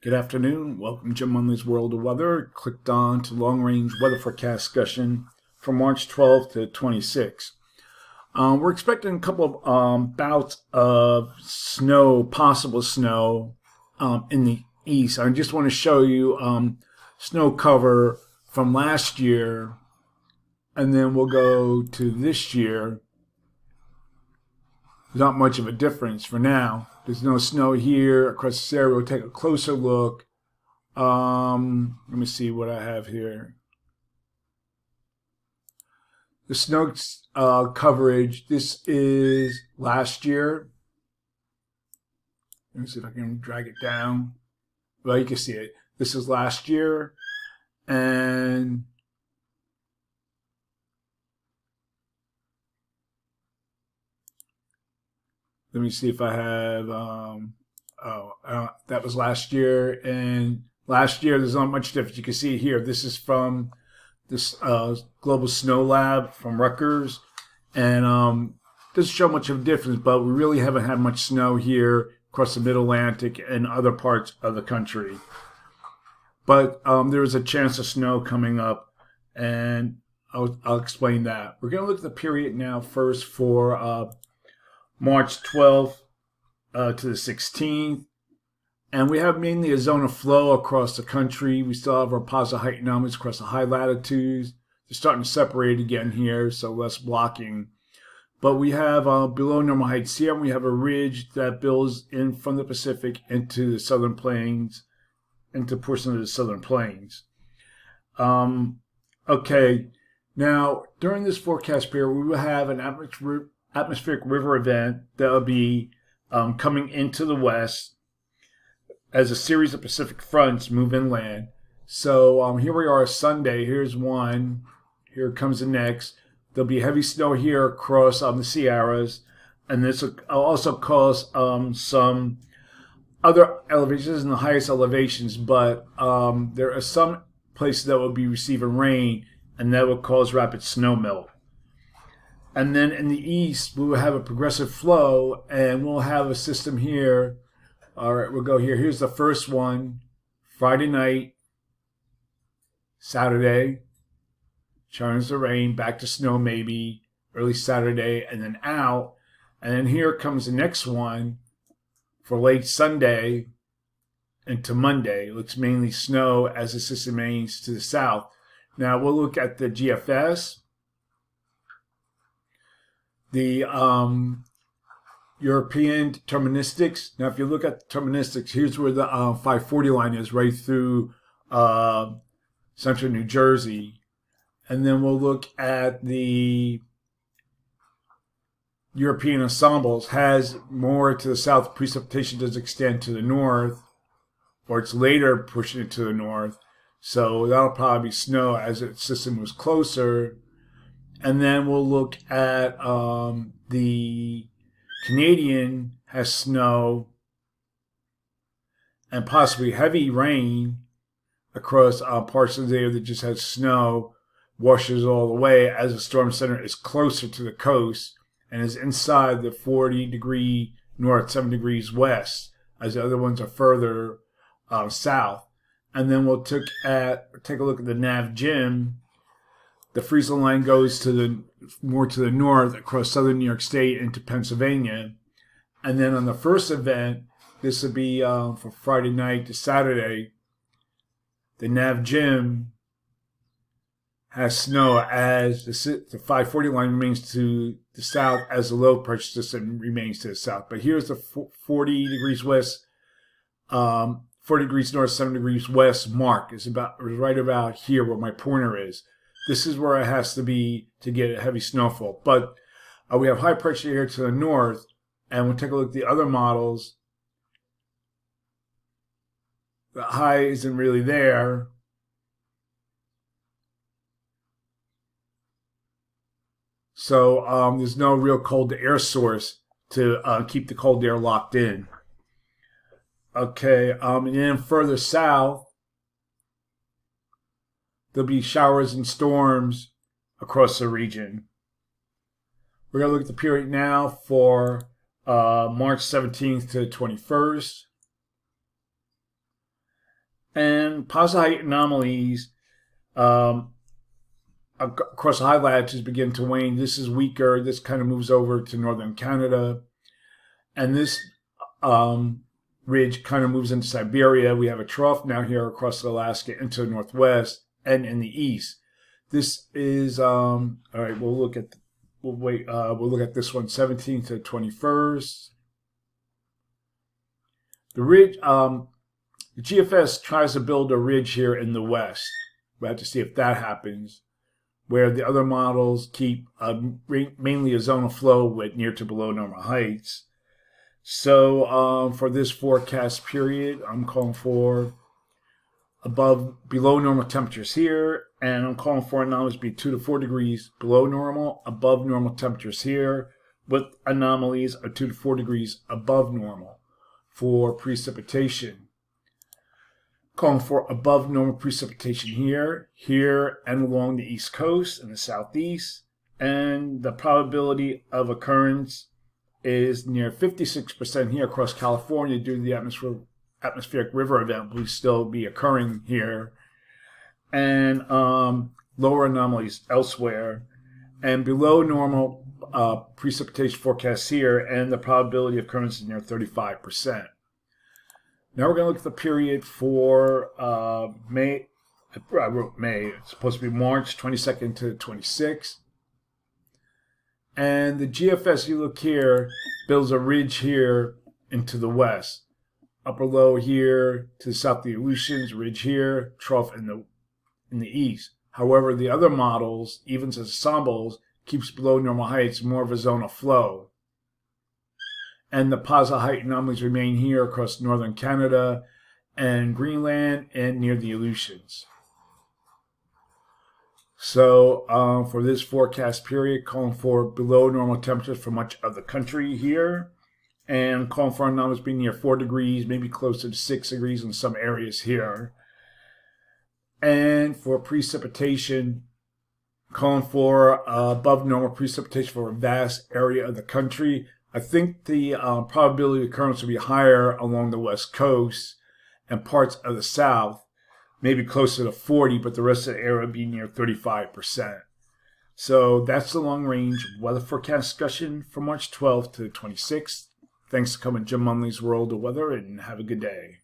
Good afternoon. Welcome to Jim Munley's World of Weather. Clicked on to long-range weather forecast discussion from March 12th to 26th. We're expecting a couple of bouts of snow, possible snow in the east. I just want to show you snow cover from last year, and then we'll go to this year. There's not much of a difference for now. There's no snow here across this area. We'll take a closer look. Let me see what I have here. The snow coverage, this is last year. Let me see if I can drag it down. Well, you can see it. This is last year. And let me see if I have, that was last year. And last year, there's not much difference. You can see it here. This is from this Global Snow Lab from Rutgers. And doesn't show much of a difference, but we really haven't had much snow here across the Mid-Atlantic and other parts of the country. But there is a chance of snow coming up, and I'll explain that. We're going to look at the period now first for March 12th to the 16th. And we have mainly a zone of flow across the country. We still have our positive height anomalies across the high latitudes. They're starting to separate again here, so less blocking. But we have below normal height sea, and we have a ridge that builds in from the Pacific into the southern plains, into portions of the southern plains. Okay, now during this forecast period, we will have an atmospheric river event that will be coming into the west as a series of Pacific fronts move inland. So here we are Sunday. Here's one. Here comes the next. There'll be heavy snow here across the Sierras, and this will also cause some other elevations in the highest elevations, but there are some places that will be receiving rain, and that will cause rapid snow melt. And then in the east, we will have a progressive flow, and we'll have a system here. All right, we'll go here. Here's the first one. Friday night, Saturday, turns to rain, back to snow maybe, early Saturday, and then out. And then here comes the next one for late Sunday into Monday. It looks mainly snow as the system remains to the south. Now we'll look at the GFS. The European deterministics. Now, if you look at the deterministics, here's where the 540 line is, right through central New Jersey. And then we'll look at the European ensembles. Has more to the south. Precipitation does extend to the north, or it's later pushing it to the north. So that'll probably be snow as the system was closer. And then we'll look at the Canadian has snow and possibly heavy rain across parts of there that just has snow, washes all the way as the storm center is closer to the coast and is inside the 40-degree north, 7 degrees west, as the other ones are further south. And then we'll take a look at the NavJim. The Friesel line goes to more to the north across southern New York State into Pennsylvania. And then on the first event, this would be for Friday night to Saturday, the NavJim has snow as the 540 line remains to the south as the low pressure system remains to the south. But here's the 40 degrees west, 40 degrees north, 7 degrees west mark. It's right about here where my pointer is. This is where it has to be to get a heavy snowfall. But we have high pressure here to the north, and we'll take a look at the other models. The high isn't really there. So there's no real cold air source to keep the cold air locked in. Okay, and then further south, there'll be showers and storms across the region. We're going to look at the period now for March 17th to 21st. And positive height anomalies across the high latitudes begin to wane. This is weaker. This kind of moves over to northern Canada. And this ridge kind of moves into Siberia. We have a trough now here across Alaska into the northwest and in the east. This is all right. We'll look at this one, 17th to 21st. The ridge, the GFS tries to build a ridge here in the west. We'll have to see if that happens, where the other models keep mainly a zone of flow with near to below normal heights. So for this forecast period, I'm calling for below normal temperatures here, and I'm calling for anomalies to be 2 to 4 degrees below normal, above normal temperatures here, with anomalies of 2 to 4 degrees above normal for precipitation. Calling for above normal precipitation here, and along the east coast and the southeast, and the probability of occurrence is near 56% here across California due to the atmospheric river event will still be occurring here, and lower anomalies elsewhere, and below normal precipitation forecasts here, and the probability of occurrence is near 35%. Now we're going to look at the period for May. I wrote May. It's supposed to be March 22nd to 26th. And the GFS, you look here, builds a ridge here into the west. Upper low here to the south of the Aleutians, ridge here, trough in the east. However, the other models, even as ensembles, keeps below normal heights, more of a zone of flow. And the positive height anomalies remain here across northern Canada and Greenland and near the Aleutians. So for this forecast period, calling for below normal temperatures for much of the country here, and calling for anomalies being near 4 degrees, maybe closer to 6 degrees in some areas here. And for precipitation, calling for above normal precipitation for a vast area of the country. I think the probability of occurrence will be higher along the west coast and parts of the south, maybe closer to 40, but the rest of the area will be near 35%. So that's the long range weather forecast discussion from March 12th to the 26th. Thanks for coming to Jim Munley's World of Weather, and have a good day.